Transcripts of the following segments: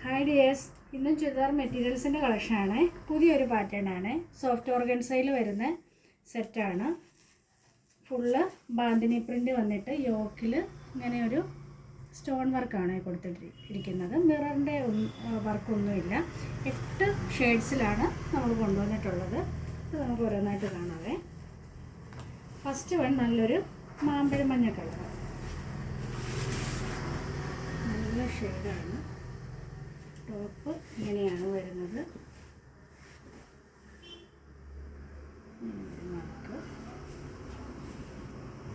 Hi dears, ഇന്നും ചുരിദാർ മെറ്റീരിയൽസിൻ്റെ കളക്ഷനാണ്. പുതിയൊരു പാറ്റേൺ ആണ്. സോഫ്റ്റ് ഓർഗൻസയിൽ വരുന്ന സെറ്റാണ്. ഫുള്ള് ബാന്തിനി പ്രിൻ്റ് വന്നിട്ട് യോക്കിൽ ഇങ്ങനെ ഒരു സ്റ്റോൺ വർക്കാണ് കൊടുത്തിട്ടിരിക്കുന്നത്. മിററിൻ്റെ വർക്കൊന്നുമില്ല. 8 ഷെയ്ഡ്സിലാണ് നമ്മൾ കൊണ്ടുവന്നിട്ടുള്ളത്. ഇത് നമുക്ക് ഓരോന്നായിട്ട് കാണാവേ. ഫസ്റ്റ് വൺ നല്ലൊരു മാമ്പഴ മഞ്ഞ കളർ, നല്ല ഷെയ്ഡാണ്. ടോപ്പ് ഇങ്ങനെയാണ് വരുന്നത്.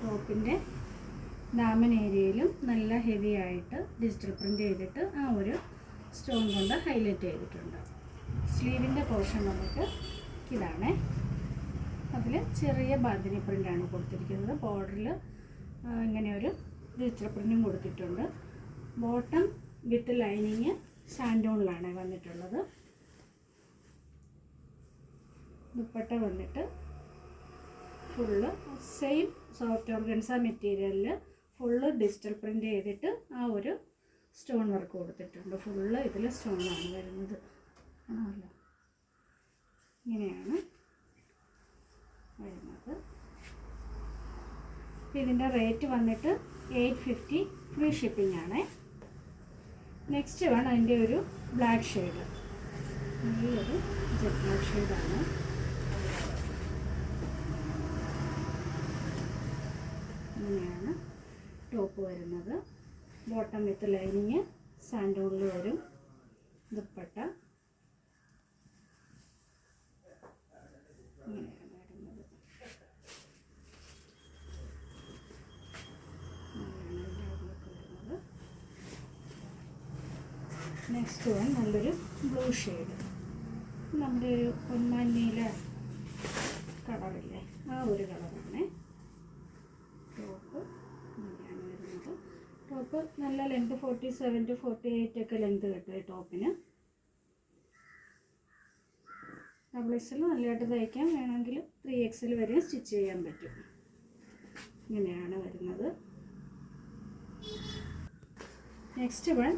ടോപ്പിൻ്റെ ദാമൻ ഏരിയയിലും നല്ല ഹെവി ആയിട്ട് ഡിജിറ്റൽ പ്രിൻ്റ് ചെയ്തിട്ട് ആ ഒരു സ്റ്റോൺ കൊണ്ട് ഹൈലൈറ്റ് ചെയ്തിട്ടുണ്ട്. സ്ലീവിൻ്റെ പോർഷൻ നമുക്ക് ഇതാണ്. അതിൽ ചെറിയ ബാന്തിനി പ്രിൻ്റാണ് കൊടുത്തിരിക്കുന്നത്. ബോർഡറിൽ ഇങ്ങനെ ഒരു ഡിജിറ്റൽ പ്രിൻറ്റും കൊടുത്തിട്ടുണ്ട്. ബോട്ടം വിത്ത് ലൈനിങ് സാൻഡൂണിലാണ് വന്നിട്ടുള്ളത്. ദുപ്പട്ട വന്നിട്ട് ഫുള്ള് സെയിം സോഫ്റ്റ് ഓർഗൻസ മെറ്റീരിയലിൽ ഫുള്ള് ഡിജിറ്റൽ പ്രിൻ്റ് ചെയ്തിട്ട് ആ ഒരു സ്റ്റോൺ വർക്ക് കൊടുത്തിട്ടുണ്ട്. ഫുള്ള് ഇതിൽ സ്റ്റോണാണ് വരുന്നത്. ആണല്ലോ, ഇങ്ങനെയാണ് വരുന്നത്. ഇതിൻ്റെ റേറ്റ് വന്നിട്ട് 850, ഫ്രീ ഷിപ്പിംഗ് ആണ്. നെക്സ്റ്റ് വൺ അതിൻ്റെ ഒരു ബ്ലാക്ക് ഷെയ്ഡ്, നല്ലൊരു ജെറ്റ് ബ്ലാക്ക് ഷെയ്ഡാണ്. ഇങ്ങനെയാണ് ടോപ്പ് വരുന്നത്. ബോട്ടം വിത്ത് ലൈനിങ് സാൻഡൂണിൽ വരും. ദുപ്പട്ട ഇങ്ങനെയാണ് വരുന്നത്. നെക്സ്റ്റ് വൺ നല്ലൊരു ബ്ലൂ ഷെയ്ഡ്, നമ്മുടെ ഒരു പൊന്മാൻ നീല കളറില്ലേ, ആ ഒരു കളറാണ്. ടോപ്പ് ഇങ്ങനെയാണ് വരുന്നത്. ടോപ്പ് നല്ല ലെങ്ത് 47 to 48 ഒക്കെ ലെങ്ത് കിട്ടും ഈ ടോപ്പിന്. XL നല്ലതായിട്ട് തയ്ക്കാൻ വേണമെങ്കിൽ 3XL വരെ സ്റ്റിച്ച് ചെയ്യാൻ പറ്റും. ഇങ്ങനെയാണ് വരുന്നത്. നെക്സ്റ്റ് വൺ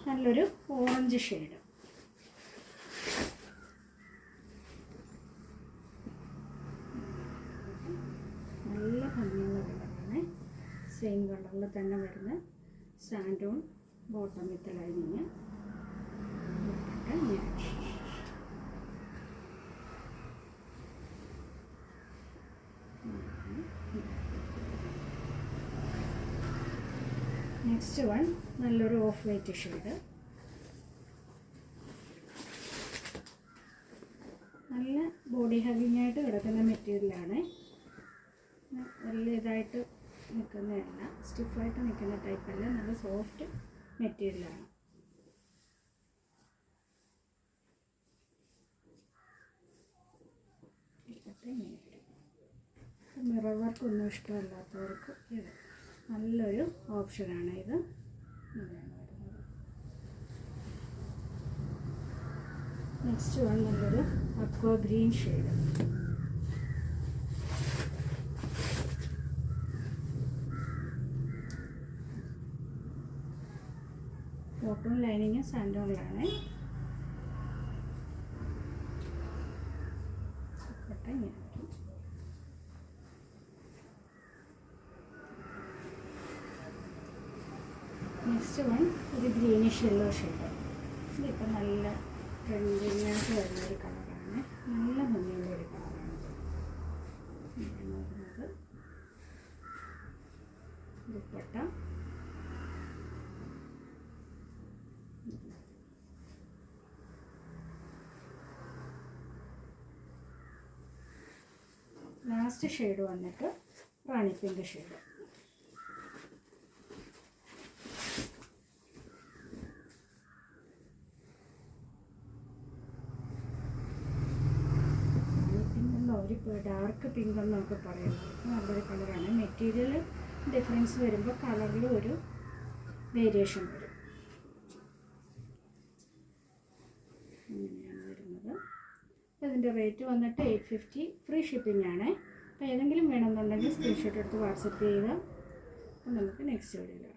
നല്ലൊരു ഓറഞ്ച് ഷെയ്ഡ്, നല്ല ഭംഗിയുള്ള കളറാണ്. സെയിം കളറിൽ തന്നെ വരുന്ന സാൻഡൂൺ bottom with lining. Next one നല്ലൊരു ഓഫ് വൈറ്റ് ഷെയ്ഡ്, നല്ല ബോഡി ഹഗിങ് ആയിട്ട് കിടക്കുന്ന മെറ്റീരിയലാണ്. നല്ല ഇതായിട്ട് നിൽക്കുന്നതല്ല, സ്റ്റിഫായിട്ട് നിൽക്കുന്ന ടൈപ്പല്ല, നല്ല സോഫ്റ്റ് മെറ്റീരിയലാണ്. മിറർ വർക്കൊന്നും ഇഷ്ടമല്ലാത്തവർക്ക് ഇത് നല്ലൊരു ഓപ്ഷനാണ്. ഇത് ഇങ്ങനെയാണ് വരുന്നത്. നെക്സ്റ്റ് വൺ നല്ലൊരു aqua green shade, bottom lining സാൻഡോണിലാണ്. നെക്സ്റ്റ് വൺ ഒരു ഗ്രീനിഷ് യെല്ലോ ഷെയ്ഡ്. ഇതിപ്പോൾ നല്ല ട്രെൻഡിങ്ങായിട്ട് വരുന്നൊരു കളറാണ്. നല്ല ഭംഗിയുള്ളൊരു കളറാണ് വരുന്നത്. ദുപ്പട്ട ലാസ്റ്റ് ഷെയ്ഡ് വന്നിട്ട് റാണി പിങ്ക് ഷെയ്ഡ്. ഡാർക്ക് പിങ്ക് എന്നൊക്കെ പറയുന്നത് നല്ലൊരു കളറാണ്. മെറ്റീരിയൽ ഡിഫറൻസ് വരുമ്പോൾ കളറിൽ ഒരു വേരിയേഷൻ വരും. ഇങ്ങനെയാണ് വരുന്നത്. അതിൻ്റെ റേറ്റ് വന്നിട്ട് 850, ഫ്രീ ഷിപ്പിംഗ് ആണ്. അപ്പോൾ ഏതെങ്കിലും വേണമെന്നുണ്ടെങ്കിൽ സ്ക്രീൻഷോട്ട് എടുത്ത് വാട്സപ്പ് ചെയ്യുക. അപ്പോൾ നമുക്ക് നെക്സ്റ്റ് വീഡിയോയിൽ